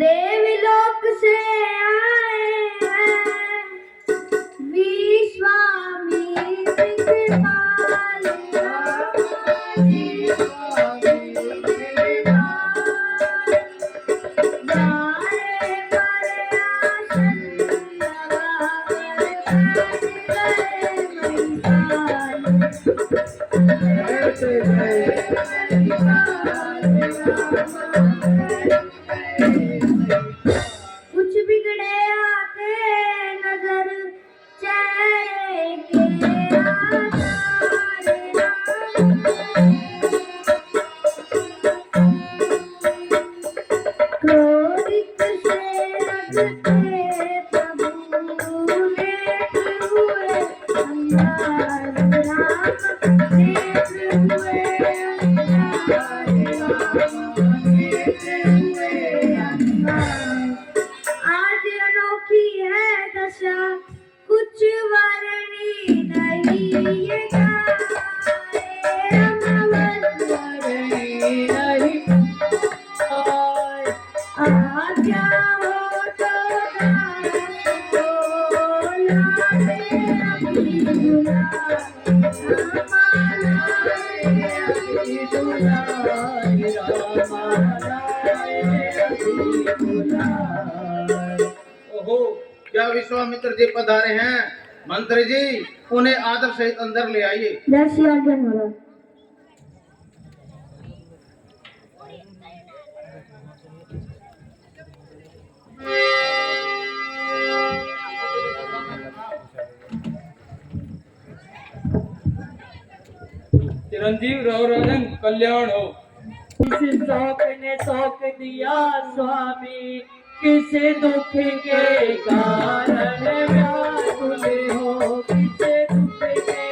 देवलोक से आए हैं विश्वामी कृपाल कुछ बिगड़े आते नजर चेहरे के क्रोधित से रगते प्रभु नेत्र हुए अंगार राम नेत्र हुए अंगार आज अनोखी है दशा कुछ वर्णी नहीं ये गाए अमृत वर्णी नहीं आज्ञा हो तो दास को लाए अपनी दुलारी रामा लाए अपनी दुलारी रामा लाए अपनी दुलारी। ओहो, क्या विश्वामित्र जी पधारे हैं। मंत्री जी, उन्हें आदर सहित अंदर ले आइए। जय श्री अर्जुन महाराज। चिरंजीव रहो राजन, कल्याण हो। किस शौक ने शौक दिया स्वामी, किस दुख के कारण व्याकुल हो, किस दुख के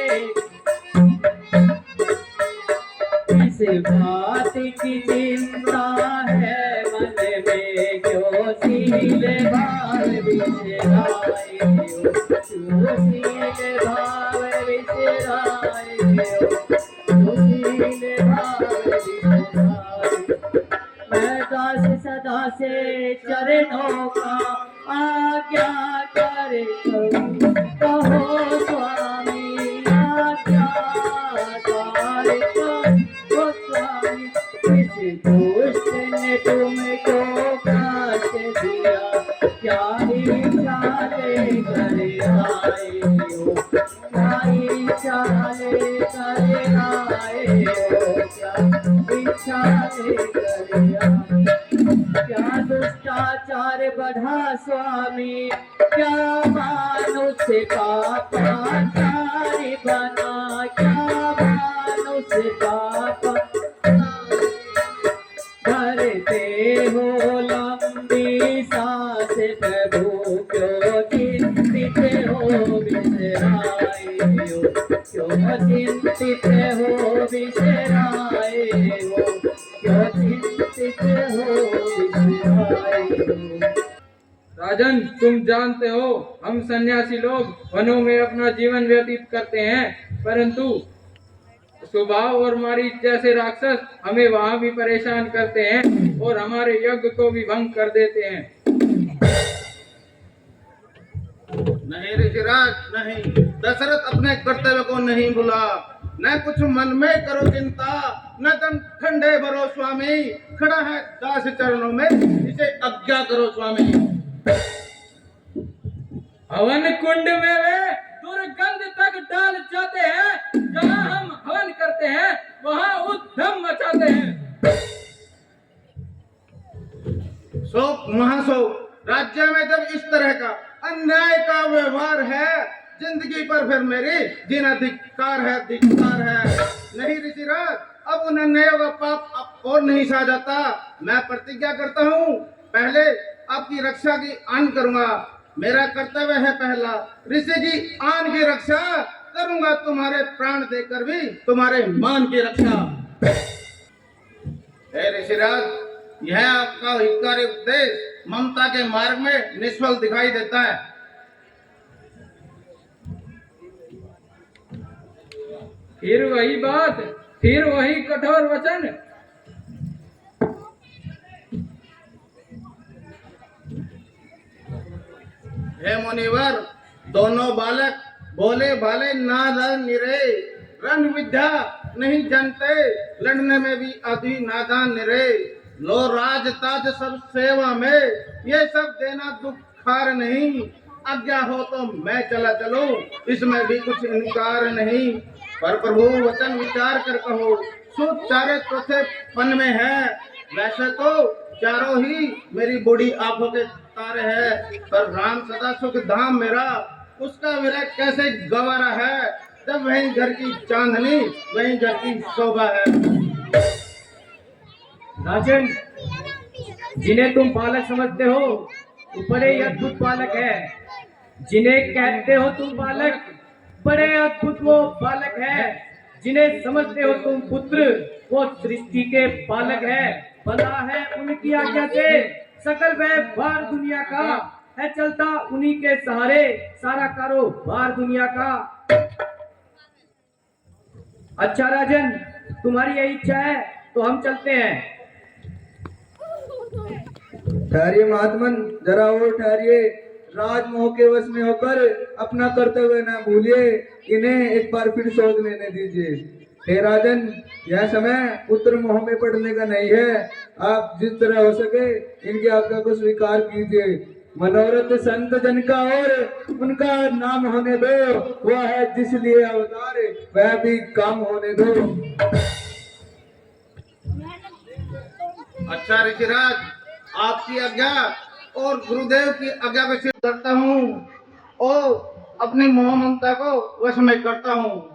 किस बात की चिंता है मन में, क्यों सील भाव विसराए हो, क्यों सील भाव विसराए हो, मैं दास सदा से चरणों का आज्ञा कर कहो स्वामी, आज्ञा कर कहो स्वामी। किस दुष्ट ने तुमको काट दिया, क्या ही चाले कर आए हो, क्या ही चाले कर आए हो, क्या इच्छा क्या दुष्टाचार बढ़ा स्वामी, क्या मानुष का पाचारी बना, क्या मानुष का भरते हो लंबी सांस प्रभु, क्यों चिंतित हो विसराए हो, क्यों चिंतित हो विसराए हो, क्यों चिंतित हो विसराए हो। राजन, तुम जानते हो हम सन्यासी लोग वनों में अपना जीवन व्यतीत करते हैं, परंतु स्वभाव और मारीच जैसे राक्षस हमें वहाँ भी परेशान करते हैं और हमारे यज्ञ को भी भंग कर देते हैं। नहीं ऋषिराज, नहीं। दशरथ अपने कर्तव्य को नहीं भूला। न कुछ मन में करो चिंता, न तन ठंडे भरो स्वामी। खड़ा है दास चरणों में, इसे आज्ञा करो स्वामी। हवन कुंड में वे दुर्गंध तक डाल जाते हैं, जहाँ हम हवन करते हैं वहाँ उद्यम मचाते हैं। शोक महाशोक, राज्य में जब इस तरह का अन्याय का व्यवहार है, जिंदगी पर फिर मेरी जीना धिक्कार है, धिक्कार है। नहीं ऋषिराज, अब उन अन्यायों का पाप अब और नहीं सहा जाता। मैं प्रतिज्ञा करता हूँ, पहले आपकी रक्षा की आन करूंगा। मेरा कर्तव्य है पहला, ऋषि की आन की रक्षा करूंगा, तुम्हारे प्राण देकर भी तुम्हारे मान की रक्षा। हे ऋषिराज, यह आपका हितकारी उपदेश ममता के मार्ग में निष्फल दिखाई देता है। फिर वही बात, फिर वही कठोर वचन। हे मुनिवर, दोनों बालक भोले भाले नादान निरे, रण विद्या नहीं जानते, लड़ने में भी अभी नादान निरे। लो राज ताज सब सेवा में, ये सब देना दुखार नहीं। आज्ञा हो तो मैं चला चलूं, इसमें भी कुछ इनकार नहीं। पर प्रभु वचन विचार कर कहो, सुख चारे चौथे फन में है। वैसे तो चारों ही मेरी बूढ़ी आंखों के तारे है, पर राम सदा सुख धाम मेरा, उसका विरह कैसे गवारा है। जब वहीं घर की चांदनी, वहीं घर की शोभा है। राजन, जिन्हें तुम बालक समझते हो वो बड़े ही अद्भुत बालक है। जिन्हें कहते हो तुम बालक, बड़े अद्भुत वो बालक है। जिन्हें समझते हो तुम पुत्र, वो सृष्टि के बालक है। भला है उनकी आज्ञा से सकल व्यवहार दुनिया का है, चलता उन्हीं के सहारे सारा कारोबार दुनिया का। अच्छा राजन, तुम्हारी यही इच्छा है तो हम चलते हैं। ठहरिए महात्मन, जरा और ठहरिए। राजमोह के वश में होकर अपना कर्तव्य न भूलिए, इन्हें एक बार फिर शोध लेने दीजिए। हे राजन, यह समय पुत्र मोह में पड़ने का नहीं है। आप जिस तरह हो सके इनकी आज्ञा को स्वीकार कीजिए। मनोरथ संत जन का और उनका नाम होने दो, वह है जिस लिए अवतार, वह भी काम होने दो। अच्छा ऋषिराज, आपकी आज्ञा और गुरुदेव की आज्ञा को सिद्ध करता हूँ और अपनी मोह ममता को वश में करता हूँ।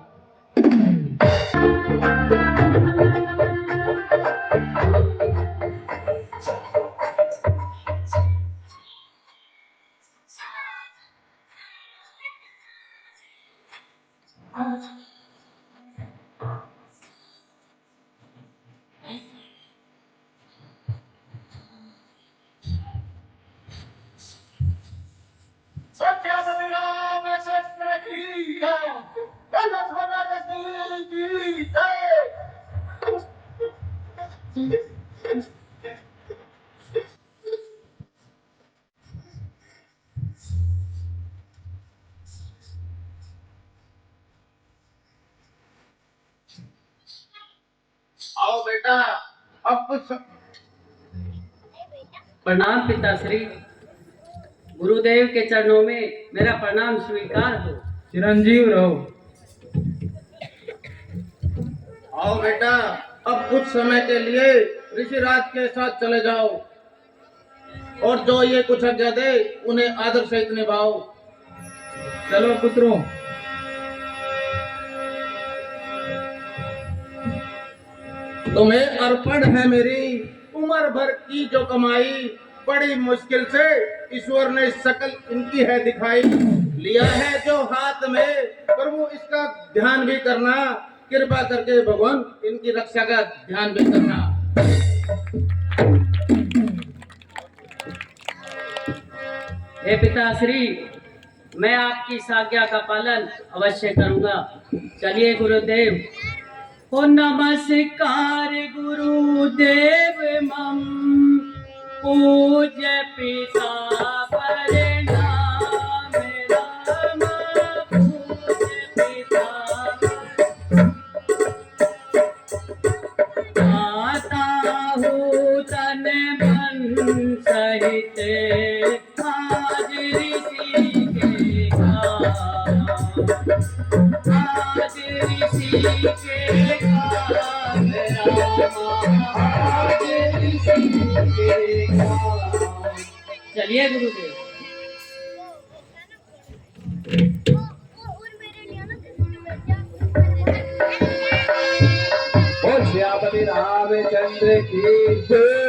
आओ बेटा, अब कुछ प्रणाम पिताश्री। गुरुदेव के चरणों में मेरा प्रणाम स्वीकार हो। चिरंजीव रहो। आओ बेटा, अब कुछ समय के लिए ऋषिराज के साथ चले जाओ और जो ये कुछ आज्ञा दे उन्हें आदर सहित निभाओ। चलो पुत्रों। तुम्हें अर्पण है मेरी उम्र भर की जो कमाई, बड़ी मुश्किल से ईश्वर ने सकल इनकी है दिखाई। लिया है जो हाथ में, प्रभु इसका ध्यान भी करना, कृपा करके भगवान इनकी रक्षा का ध्यान भी करना। हे पिताश्री, मैं आपकी इस आज्ञा का पालन अवश्य करूंगा। चलिए गुरुदेव। ओ नमस्कार गुरुदेव मम पूज्य पिता प्रणाम राम पूज्य पिता। आता हूँ तन मन सहित आज ऋषि के काम, आज ऋषि के काम रामा, आज ऋषि के काम। चलिए गुरुदेव। श्यामति रामचंद्र की जय।